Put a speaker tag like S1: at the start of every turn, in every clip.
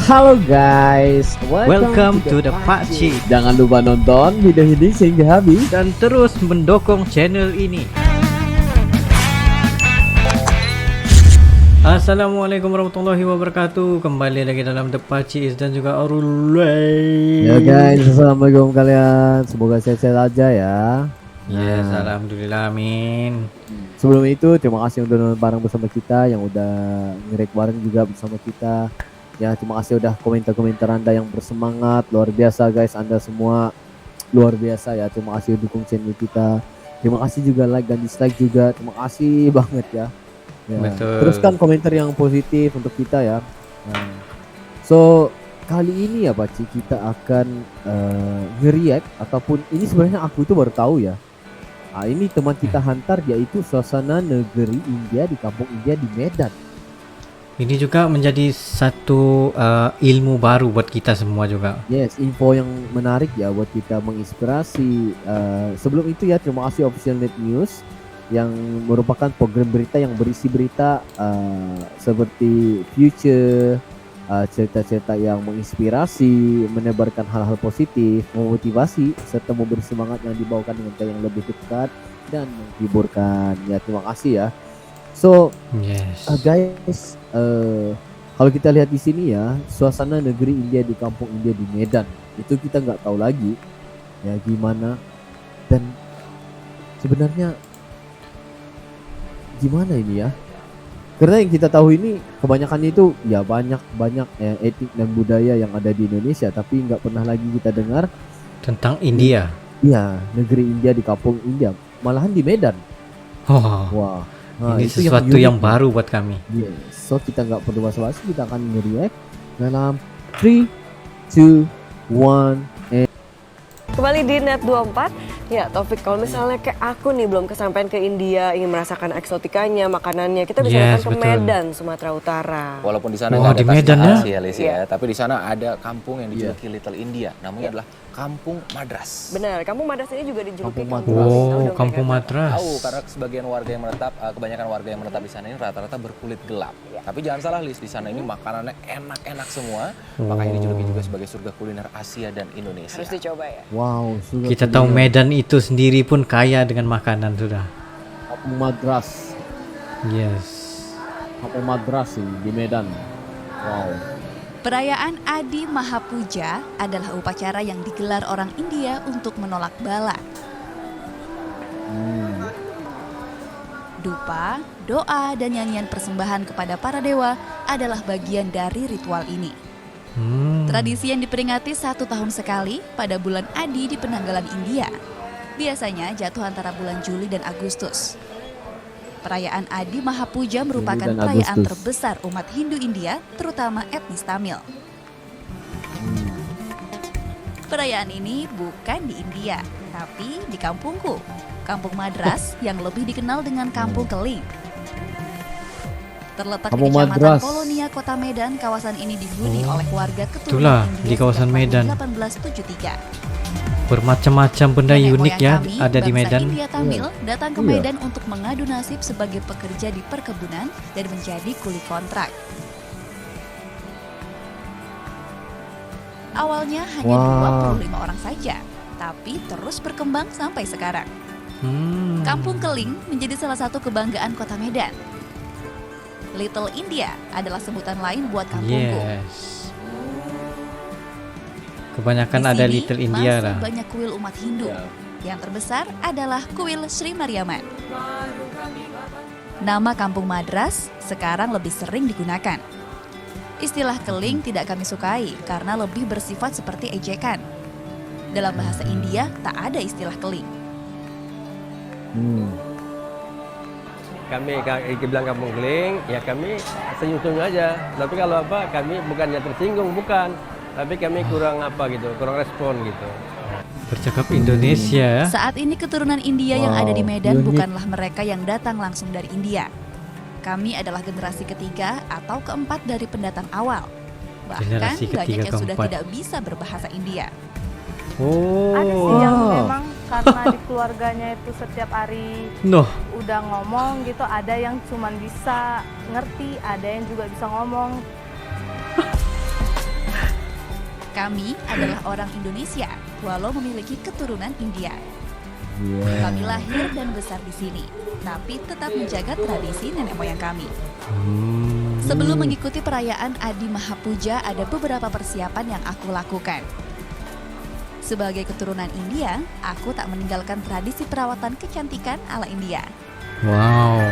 S1: Halo guys,
S2: Welcome to the Pakcik.
S1: Jangan lupa nonton video ini sehingga habis
S2: Dan terus mendukung channel ini. Assalamualaikum warahmatullahi wabarakatuh. Kembali lagi dalam The Pakcik dan juga Arulay.
S1: Ya guys, assalamualaikum kalian. Semoga sehat-sehat aja ya.
S2: Yes, alhamdulillah, amin.
S1: Sebelum itu terima kasih udah nonton bareng bersama kita, yang udah nge-like bareng juga bersama kita. Ya, terima kasih udah komentar-komentar Anda yang bersemangat. Luar biasa guys, Anda semua luar biasa ya. Terima kasih dukung channel kita. Terima kasih juga like dan dislike juga. Terima kasih banget ya.
S2: Betul.
S1: Teruskan komentar yang positif untuk kita ya. So kali ini ya Pak Ci, kita akan nge-react ataupun ini sebenarnya aku itu baru tahu ya. Ini teman kita hantar, yaitu suasana negeri India di kampung India di Medan.
S2: Ini juga menjadi satu ilmu baru buat kita semua juga.
S1: Yes, info yang menarik ya buat kita, menginspirasi. Sebelum itu ya, terima kasih Official Net News yang merupakan program berita yang berisi berita seperti future, cerita-cerita yang menginspirasi, menebarkan hal-hal positif, memotivasi, serta memberi semangat yang dibawakan dengan cara yang lebih dekat dan menghiburkan. Ya, terima kasih ya. So,
S2: Yes.
S1: guys, kalau kita lihat di sini ya, suasana negeri India di kampung India di Medan, itu kita nggak tahu lagi ya gimana, dan sebenarnya gimana ini ya, karena yang kita tahu ini kebanyakan itu ya banyak etnik dan budaya yang ada di Indonesia, tapi nggak pernah lagi kita dengar
S2: Tentang India.
S1: ya negeri India di kampung India, malahan di Medan.
S2: Oh,
S1: Wah,
S2: ini
S1: itu
S2: sesuatu
S1: unik
S2: yang
S1: nih.
S2: baru buat kami.
S1: Yes. So kita nggak perlu basa-basi, kita akan nge-react dalam 3, 2, 1.
S3: Kembali di Net 24. Ya Taufik, kalau misalnya kayak aku nih belum kesampaian ke India, ingin merasakan eksotikanya, makanannya, kita bisa
S2: Yes,
S3: datang ke
S2: betul.
S3: Medan, Sumatera Utara.
S4: Walaupun di sana
S2: Wah,
S4: nggak
S2: di
S4: ada
S2: Medan ya?
S4: Asia, Lis, ya, tapi di sana ada kampung yang dijuluki Little India. Namanya
S3: Iya.
S4: adalah Kampung Madras.
S3: Benar, Kampung Madras ini juga dijuluki
S1: Kampung
S3: Kampung
S1: Madras.
S3: Madras. Tahu
S2: Oh,
S3: dong
S2: Kampung
S3: kayak
S2: Madras.
S4: Tahu karena sebagian warga yang menetap, kebanyakan warga yang menetap di sana ini rata-rata berkulit gelap. Tapi jangan salah, Lis, di sana ini makanannya enak-enak semua. Makanya dijuluki juga sebagai surga kuliner Asia dan Indonesia.
S3: Harus dicoba ya.
S1: Wow, sudah
S2: Kita tahu Medan itu sendiri pun kaya dengan makanan sudah.
S1: Kampung Madras,
S2: Yes.
S1: Kampung Madras ini di Medan. Wow.
S5: Perayaan Adi Mahapuja adalah upacara yang digelar orang India untuk menolak bala. Dupa, doa, dan nyanyian persembahan kepada para dewa adalah bagian dari ritual ini. Tradisi yang diperingati 1 tahun sekali pada bulan Adi di penanggalan India. Biasanya jatuh antara bulan Juli dan Agustus. Perayaan Adi Mahapuja merupakan
S1: dan
S5: perayaan
S1: Agustus.
S5: terbesar umat Hindu India, terutama etnis Tamil. Perayaan ini bukan di India, tapi di kampungku, Kampung Madras, yang lebih dikenal dengan Kampung Keling. Terletak
S1: Kampung
S5: di Kecamatan
S1: Madras.
S5: Kolonia, Kota Medan, kawasan ini dihuni oleh warga
S2: Itulah,
S5: keturunan India
S2: di kawasan
S5: sejak
S2: Medan.
S5: tahun 1873.
S2: Bermacam-macam benda
S5: Nenek
S2: unik
S5: moyang
S2: ya
S5: kami,
S2: ada di
S5: bangsa
S2: Medan.
S5: India Tamil datang ke
S1: Iya.
S5: Medan untuk mengadu nasib sebagai pekerja di perkebunan dan menjadi kuli kontrak. Awalnya hanya
S1: Wow.
S5: 25 orang saja, tapi terus berkembang sampai sekarang.
S2: Hmm.
S5: Kampung Keling menjadi salah satu kebanggaan kota Medan. Little India adalah sebutan lain buat kampungku.
S2: Yes. Kebanyakan
S5: Di
S2: ada
S5: sini
S2: Little India
S5: masih
S2: lah.
S5: banyak kuil umat Hindu. Yang terbesar adalah kuil Sri Mariamman. Nama Kampung Madras sekarang lebih sering digunakan. Istilah keling tidak kami sukai karena lebih bersifat seperti ejekan. Dalam bahasa India tak ada istilah keling.
S6: Kami bilang kampung keling, ya kami senyum-senyum aja. Tapi kalau apa, kami bukannya tersinggung, bukan. Tapi kami kurang apa gitu, kurang respon gitu.
S2: Bercakap Indonesia ya.
S5: Saat ini keturunan India yang ada di
S1: Wow,
S5: Medan
S1: unik.
S5: bukanlah mereka yang datang langsung dari India. Kami adalah generasi ketiga atau keempat dari pendatang awal. Bahkan
S2: Generasi ketiga,
S5: banyak yang sudah
S2: keempat.
S5: tidak bisa berbahasa India.
S2: Oh.
S7: Ada sih yang
S1: Wow.
S7: memang karena di keluarganya itu setiap hari
S2: Noh,
S7: udah ngomong gitu, ada yang cuman bisa ngerti, ada yang juga bisa ngomong.
S5: Kami adalah orang Indonesia, walau memiliki keturunan India.
S1: Iya.
S5: Kami lahir dan besar di sini, tapi tetap menjaga tradisi nenek moyang kami. Sebelum mengikuti perayaan Adi Mahapuja, ada beberapa persiapan yang aku lakukan. Sebagai keturunan India, aku tak meninggalkan tradisi perawatan kecantikan ala India.
S2: Wow.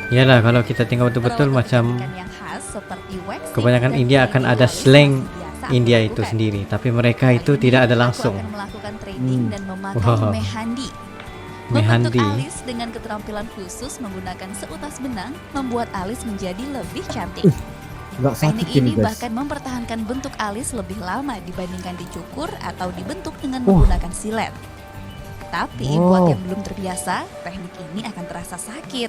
S2: Iyalah, kalau kita tinggal betul-betul
S5: Perawatan
S2: macam
S5: kecantikan yang khas seperti waxing
S2: kebanyakan
S5: dan
S2: India akan
S5: training
S2: ada
S5: alis
S2: slang
S5: masih biasa aku
S2: India itu
S5: lakukan.
S2: sendiri, tapi mereka
S5: Kali
S2: itu
S5: ini,
S2: tidak ada langsung.
S5: Aku akan melakukan training dan memakai
S2: Wow.
S5: mehandi.
S2: Mehandi.
S5: Membentuk alis dengan keterampilan khusus menggunakan seutas benang membuat alis menjadi lebih cantik.
S1: Nggak sakit
S5: Teknik
S1: ini
S5: ini
S1: guys.
S5: bahkan mempertahankan bentuk alis lebih lama dibandingkan dicukur atau dibentuk dengan
S1: Wah.
S5: menggunakan silet. Tapi
S1: Wow.
S5: buat yang belum terbiasa, teknik ini akan terasa sakit.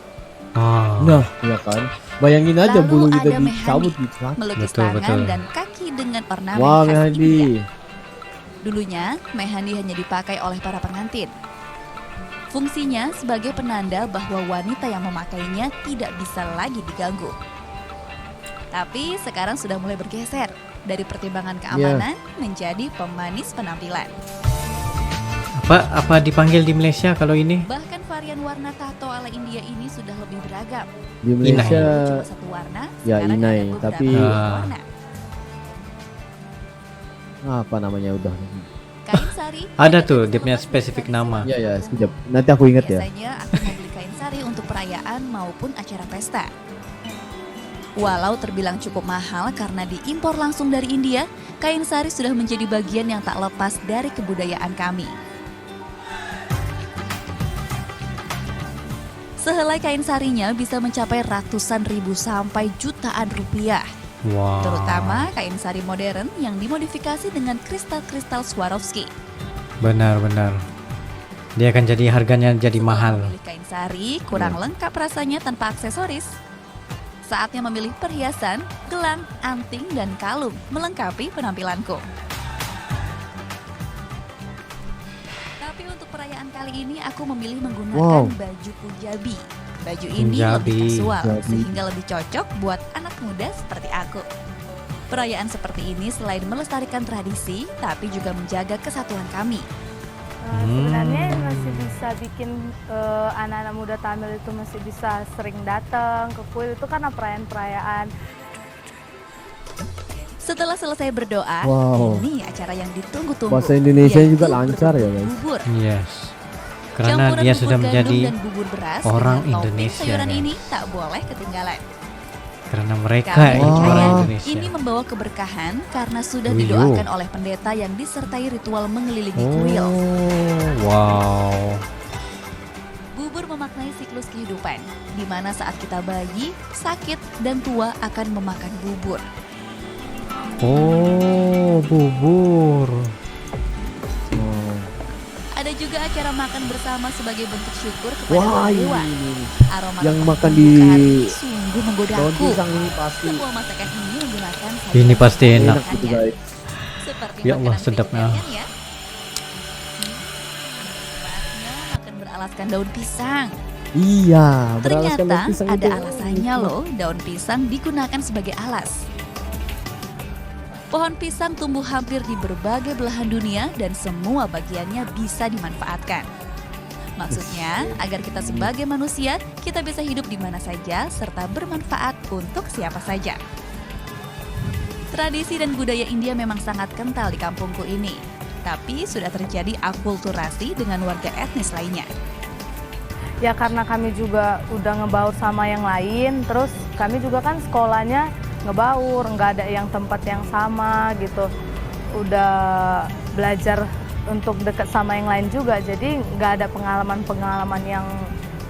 S2: Wow.
S1: Nah, ya kan. Bayangin aja
S5: Lalu
S1: bulu kita
S5: ada
S1: dicabut
S5: mehandi,
S1: gitu kan.
S5: melukis
S2: Betul,
S5: tangan
S2: betul.
S5: dan kaki dengan ornamen
S1: Wah,
S5: khas
S1: Mehandi.
S5: India. Dulunya, mehandi hanya dipakai oleh para pengantin. Fungsinya sebagai penanda bahwa wanita yang memakainya tidak bisa lagi diganggu. Tapi sekarang sudah mulai bergeser dari pertimbangan keamanan menjadi pemanis penampilan.
S2: Apa dipanggil di Malaysia kalau ini?
S5: Bahkan varian warna tato ala India ini sudah lebih beragam.
S1: Di
S2: Inai.
S1: Malaysia
S5: Cuma satu warna,
S1: ya,
S5: sekarang
S1: inai,
S5: ada beberapa
S1: tapi-
S5: warna.
S1: apa namanya udah.
S5: Kain sari
S2: Ada
S5: juga
S2: tuh,
S5: bisa
S2: dia punya
S5: lepas
S2: spesifik
S5: dari
S2: nama.
S1: Ya ya, sekejap. Nanti aku ingat ya.
S5: Biasanya aku membeli kain sari untuk perayaan maupun acara pesta. Walau terbilang cukup mahal karena diimpor langsung dari India, kain sari sudah menjadi bagian yang tak lepas dari kebudayaan kami. Sehelai kain sarinya bisa mencapai ratusan ribu sampai jutaan rupiah.
S2: Wow.
S5: Terutama kain sari modern yang dimodifikasi dengan kristal-kristal Swarovski.
S2: Benar-benar. Dia akan jadi harganya jadi
S5: Setelah
S2: mahal.
S5: memilih kain sari, kurang lengkap rasanya tanpa aksesoris. Saatnya memilih perhiasan, gelang, anting, dan kalung melengkapi penampilanku. Tapi untuk perayaan kali ini aku memilih menggunakan
S1: Wow.
S5: baju Punjabi. Baju ini lebih
S2: Punjabi.
S5: kasual,
S1: Punjabi.
S5: sehingga lebih cocok buat anak muda seperti aku. Perayaan seperti ini selain melestarikan tradisi, tapi juga menjaga kesatuan kami.
S7: Sebenarnya masih bisa bikin anak-anak muda Tamil itu masih bisa sering datang ke kuil, itu karena perayaan-perayaan.
S5: Setelah selesai berdoa,
S1: Wow.
S5: ini acara yang ditunggu-tunggu.
S1: Bahasa Indonesia
S5: yaitu
S1: juga lancar ya, guys.
S5: Bubur.
S2: Yes. Karena
S5: Campuran
S2: dia
S5: bubur
S2: sudah
S5: gandum
S2: menjadi
S5: dan bubur beras
S2: orang
S5: dengan topping
S2: Indonesia,
S5: sayuran
S2: ya.
S5: ini tak boleh ketinggalan.
S2: karena mereka
S5: Kami
S2: itu orang
S5: percaya
S2: Indonesia.
S5: ini membawa keberkahan karena sudah
S2: Wih,
S5: didoakan oleh pendeta yang disertai ritual mengelilingi kuil.
S2: Oh, wow.
S5: Bubur memaknai siklus kehidupan, di mana saat kita bayi, sakit, dan tua akan memakan bubur.
S2: Oh, bubur.
S1: Oh.
S5: Ada juga acara makan bersama sebagai bentuk syukur kepada
S1: Wah,
S5: para dewa.
S1: ini
S5: Aroma
S1: yang
S5: rempah
S1: makan
S5: bumbu
S1: di
S5: kari sungguh menggoda
S1: daun
S5: aku.
S1: pisang ini pasti
S5: Semua masakan ini menggunakan
S2: Ini pasti enak.
S1: enak gitu guys.
S5: Seperti
S2: Ya Allah,
S5: makanan
S2: sedapnya.
S5: vegetarian ya. Nikmatnya makan beralaskan daun pisang.
S1: Iya, beralaskan
S5: Ternyata
S1: daun pisang
S5: ada
S1: itu.
S5: alasannya loh, daun pisang digunakan sebagai alas. Pohon pisang tumbuh hampir di berbagai belahan dunia dan semua bagiannya bisa dimanfaatkan. Maksudnya, agar kita sebagai manusia, kita bisa hidup di mana saja serta bermanfaat untuk siapa saja. Tradisi dan budaya India memang sangat kental di kampungku ini. Tapi sudah terjadi akulturasi dengan warga etnis lainnya.
S7: Ya karena kami juga udah ngebaur sama yang lain, terus kami juga kan sekolahnya ngebaur, nggak ada yang tempat yang sama gitu. Udah belajar untuk dekat sama yang lain juga, jadi nggak ada pengalaman-pengalaman yang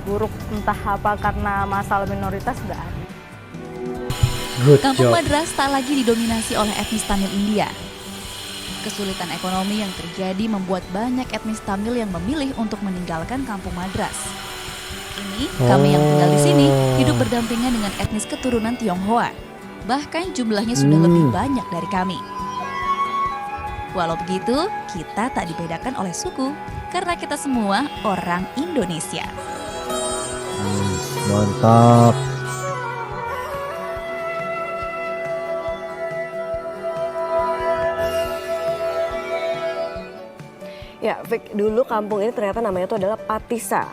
S7: buruk entah apa karena masalah minoritas nggak ada.
S2: Good
S5: Kampung
S2: job.
S5: Madras tak lagi didominasi oleh etnis Tamil India. Kesulitan ekonomi yang terjadi membuat banyak etnis Tamil yang memilih untuk meninggalkan Kampung Madras. Kini, kami yang tinggal di sini hidup berdampingan dengan etnis keturunan Tionghoa. Bahkan jumlahnya sudah lebih banyak dari kami. Walau begitu, kita tak dibedakan oleh suku karena kita semua orang Indonesia.
S1: Mantap.
S3: Fik, dulu kampung ini ternyata namanya itu adalah Patisa.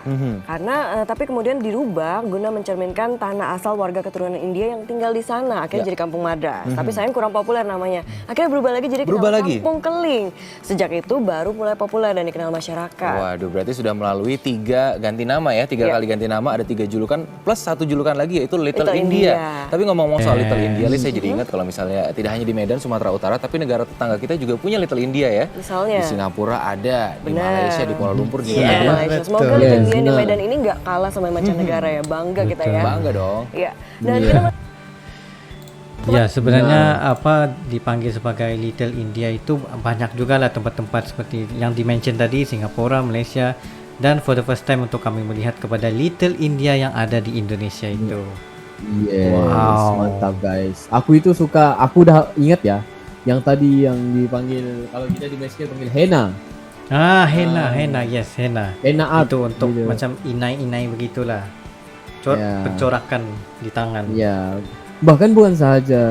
S3: Karena tapi kemudian dirubah guna mencerminkan tanah asal warga keturunan India yang tinggal di sana. Akhirnya jadi Kampung Madras. Tapi sayang kurang populer namanya. Akhirnya berubah lagi jadi Kampung Keling. Sejak itu baru mulai populer dan dikenal masyarakat.
S4: Waduh, berarti sudah melalui 3 ganti nama ya, 3 kali ganti nama, ada 3 julukan plus 1 julukan lagi yaitu Little India. Tapi ngomong-ngomong soal Little India, saya jadi ingat kalau misalnya tidak hanya di Medan, Sumatera Utara, tapi negara tetangga kita juga punya Little India ya.
S3: Misalnya
S4: di Singapura ada, di Malaysia, di Kuala Lumpur juga
S3: Iya,
S4: ada.
S3: Malaysia. Semoga Little India di Medan ini nggak kalah sama mancanegara ya, bangga kita ya.
S4: Bangga dong.
S3: Iya. Dan kita
S2: Ya, sebenarnya apa dipanggil sebagai Little India itu banyak juga lah tempat-tempat seperti yang di-mention tadi, Singapura, Malaysia, dan for the first time untuk kami melihat kepada Little India yang ada di Indonesia itu.
S1: Yes,
S2: Wow.
S1: mantap guys. Aku itu suka, aku udah ingat ya, yang tadi yang dipanggil, kalau kita di Meksiko panggil henna.
S2: Henna, yes, henna.
S1: Henna art.
S2: Itu untuk
S1: gitu.
S2: macam inai-inai begitulah.
S1: Ya.
S2: Pencorakan di tangan.
S1: Ya, bahkan bukan sahaja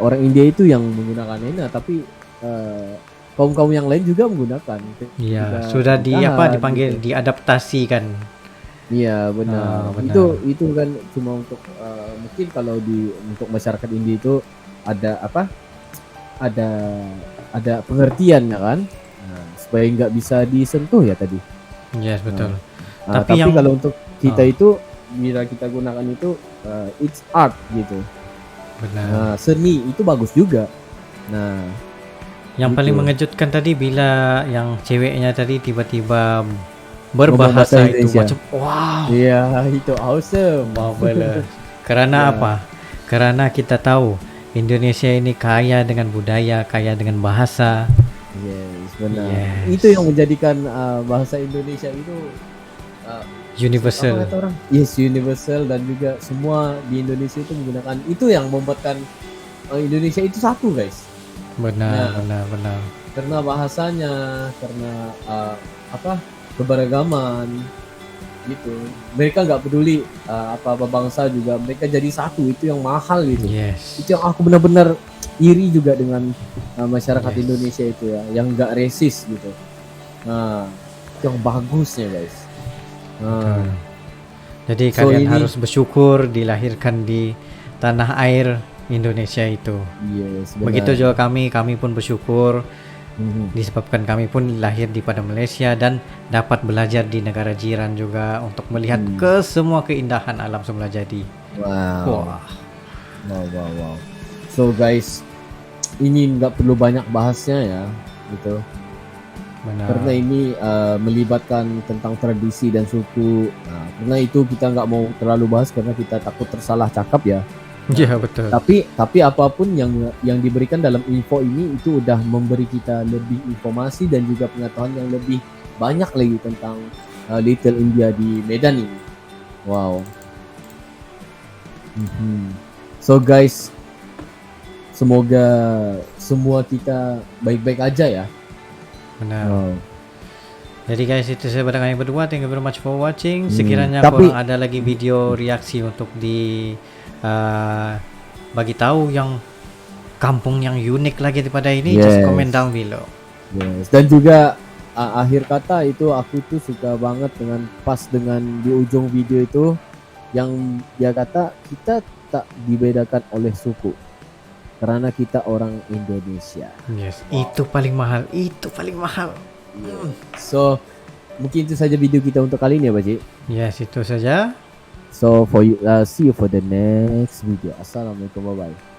S1: orang India itu yang menggunakan henna, tapi kaum-kaum yang lain juga menggunakan.
S2: Iya,
S1: Juga
S2: sudah
S1: nikahan,
S2: dipanggil
S1: gitu.
S2: diadaptasikan.
S1: Iya benar.
S2: Benar.
S1: Itu kan cuma untuk mungkin kalau untuk masyarakat India itu ada ada pengertian ya kan, supaya nggak bisa disentuh ya tadi.
S2: Yes, betul.
S1: Tapi
S2: yang-
S1: kalau untuk kita itu bila kita gunakan itu it's art gitu.
S2: Benar.
S1: Seni itu bagus juga. Nah,
S2: Yang
S1: gitu.
S2: paling mengejutkan tadi bila yang ceweknya tadi tiba-tiba
S1: Ngomong bahasa
S2: berbahasa itu
S1: Indonesia.
S2: macam wow,
S1: iya itu awesome.
S2: marvelous. Karena
S1: Ya.
S2: apa? Karena kita tahu Indonesia ini kaya dengan budaya, kaya dengan bahasa.
S1: Yes, benar.
S2: Yes.
S1: Itu yang menjadikan bahasa Indonesia itu
S2: Universal.
S1: apa kata orang? Yes, universal, dan juga semua di Indonesia itu menggunakan itu yang membuatkan Indonesia itu satu, guys.
S2: Benar,
S1: Nah.
S2: benar.
S1: Karena bahasanya, karena keberagaman gitu. Mereka nggak peduli apa bangsa juga, mereka jadi satu, itu yang mahal gitu.
S2: Yes.
S1: Itu yang aku benar-benar iri juga dengan masyarakat
S2: Yes.
S1: Indonesia itu ya, yang nggak resist gitu. Nah, itu yang bagusnya guys. Nah,
S2: Jadi
S1: So,
S2: kalian
S1: ini-
S2: harus bersyukur dilahirkan di tanah air Indonesia itu.
S1: yes, benar.
S2: Begitu juga kami pun bersyukur
S1: Mhm.
S2: disebabkan kami pun lahir di pada Malaysia dan dapat belajar di negara jiran juga untuk melihat ke semua keindahan alam semula jadi.
S1: Wow.
S2: Wah,
S1: Wow. So guys, ini nggak perlu banyak bahasnya ya, gitu.
S2: benar.
S1: Karena ini melibatkan tentang tradisi dan suku. Nah, karena itu kita nggak mau terlalu bahas karena kita takut tersalah cakap ya.
S2: Iya, betul.
S1: Tapi apapun yang diberikan dalam info ini itu udah memberi kita lebih informasi dan juga pengetahuan yang lebih banyak lagi tentang Little India di Medan ini. Wow. So guys, semoga semua kita baik-baik aja ya.
S2: Benar.
S1: Wow.
S2: Jadi guys, itu saya pada kami berdua. Thank you very much for watching. Sekiranya
S1: Tapi-
S2: korang ada lagi video reaksi untuk di bagi tahu yang kampung yang unik lagi daripada ini, just
S1: Yes.
S2: comment down below.
S1: Yes. Dan juga akhir kata itu aku tuh suka banget dengan pas dengan di ujung video itu yang dia kata kita tak dibedakan oleh suku karena kita orang Indonesia.
S2: Yes, itu paling mahal. Itu paling mahal.
S1: So mungkin itu saja video kita untuk kali ini ya, Baji.
S2: Yes, itu saja.
S1: So see you for the next video. Assalamualaikum, bye bye.